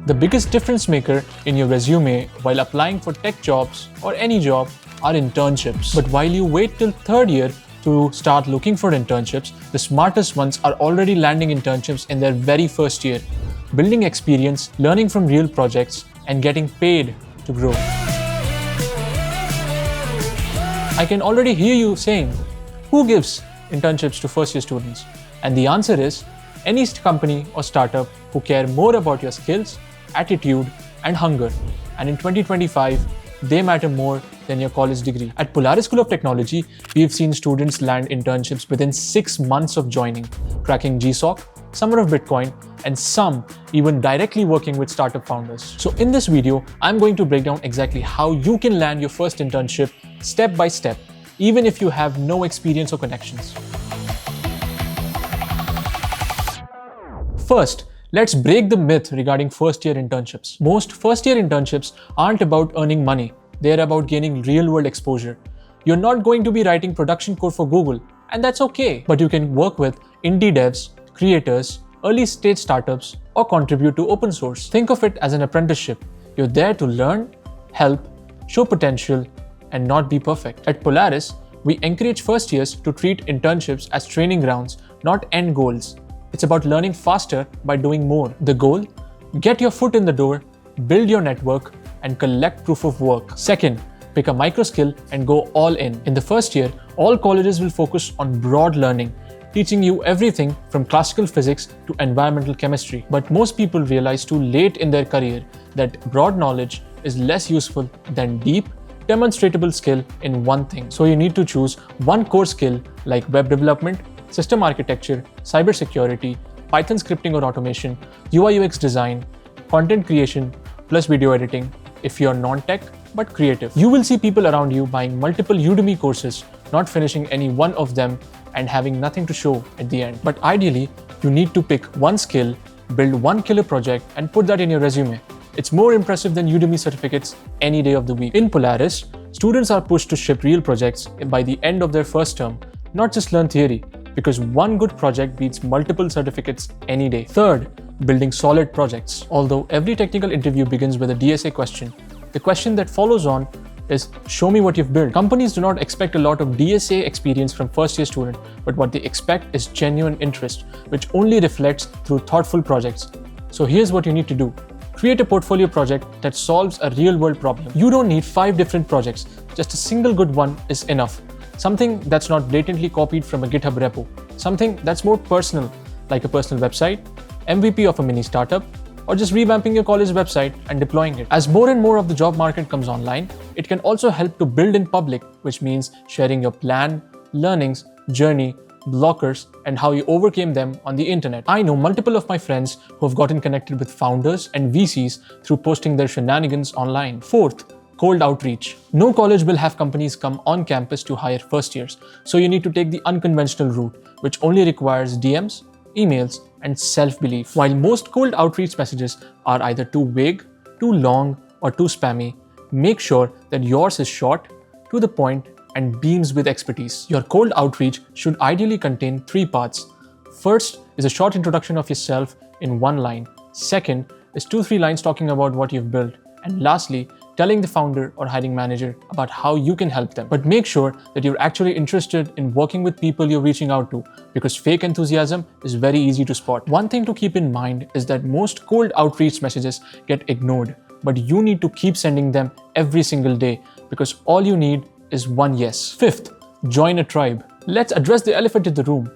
The biggest difference maker in your resume while applying for tech jobs or any job are internships. But while you wait till third year to start looking for internships, the smartest ones are already landing internships in their very first year, building experience, learning from real projects, and getting paid to grow. I can already hear you saying, who gives internships to first year students? And the answer is, any company or startup who care more about your skills, attitude, and hunger. And in 2025, they matter more than your college degree. At Polaris School of Technology, we've seen students land internships within 6 months of joining, cracking GSOC, Summer of Bitcoin, and some even directly working with startup founders. So in this video, I'm going to break down exactly how you can land your first internship step by step, even if you have no experience or connections. First, let's break the myth regarding first-year internships. Most first-year internships aren't about earning money. They're about gaining real-world exposure. You're not going to be writing production code for Google, and that's okay. But you can work with indie devs, creators, early-stage startups, or contribute to open source. Think of it as an apprenticeship. You're there to learn, help, show potential, and not be perfect. At Polaris, we encourage first years to treat internships as training grounds, not end goals. It's about learning faster by doing more. The goal? Get your foot in the door, build your network, and collect proof of work. Second, pick a micro skill and go all in. In the first year, all colleges will focus on broad learning, teaching you everything from classical physics to environmental chemistry. But most people realize too late in their career that broad knowledge is less useful than deep, demonstratable skill in one thing. So you need to choose one core skill like web development, system architecture, cybersecurity, Python scripting or automation, UI UX design, content creation, plus video editing if you're non-tech but creative. You will see people around you buying multiple Udemy courses, not finishing any one of them and having nothing to show at the end. But ideally, you need to pick one skill, build one killer project, and put that in your resume. It's more impressive than Udemy certificates any day of the week. In Polaris, students are pushed to ship real projects by the end of their first term, not just learn theory, because one good project beats multiple certificates any day. Third, building solid projects. Although every technical interview begins with a DSA question, the question that follows on is, show me what you've built. Companies do not expect a lot of DSA experience from first-year student, but what they expect is genuine interest, which only reflects through thoughtful projects. So here's what you need to do. Create a portfolio project that solves a real-world problem. You don't need 5 different projects. Just a single good one is enough. Something that's not blatantly copied from a GitHub repo. Something that's more personal, like a personal website, MVP of a mini startup, or just revamping your college website and deploying it. As more and more of the job market comes online, it can also help to build in public, which means sharing your plan, learnings, journey, blockers, and how you overcame them on the internet. I know multiple of my friends who have gotten connected with founders and VCs through posting their shenanigans online. Fourth, cold outreach. No college will have companies come on campus to hire first years, so you need to take the unconventional route, which only requires DMs, emails, and self-belief. While most cold outreach messages are either too vague, too long, or too spammy, make sure that yours is short, to the point, and beams with expertise. Your cold outreach should ideally contain 3 parts. First is a short introduction of yourself in 1 line. Second is 2-3 lines talking about what you've built. And lastly, telling the founder or hiring manager about how you can help them. But make sure that you're actually interested in working with people you're reaching out to, because fake enthusiasm is very easy to spot. One thing to keep in mind is that most cold outreach messages get ignored, but you need to keep sending them every single day, because all you need is one yes. Fifth, join a tribe. Let's address the elephant in the room.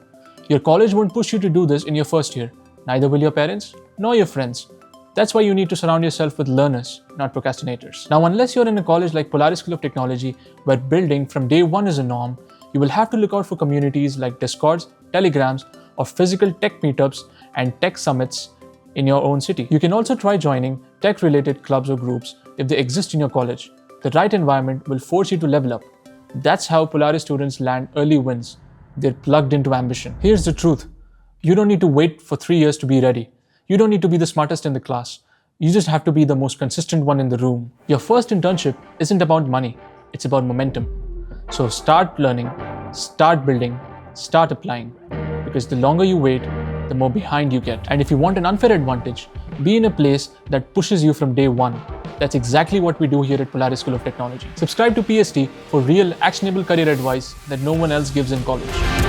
Your college won't push you to do this in your first year. Neither will your parents, nor your friends. That's why you need to surround yourself with learners, not procrastinators. Now, unless you're in a college like Polaris School of Technology, where building from day one is a norm, you will have to look out for communities like Discords, Telegrams, or physical tech meetups and tech summits in your own city. You can also try joining tech-related clubs or groups if they exist in your college. The right environment will force you to level up. That's how Polaris students land early wins. They're plugged into ambition. Here's the truth. You don't need to wait for 3 years to be ready. You don't need to be the smartest in the class. You just have to be the most consistent one in the room. Your first internship isn't about money. It's about momentum. So start learning, start building, start applying. Because the longer you wait, the more behind you get. And if you want an unfair advantage, Be in a place that pushes you from day one. That's exactly what we do here at Polaris School of Technology. Subscribe to PST for real, actionable career advice that no one else gives in college.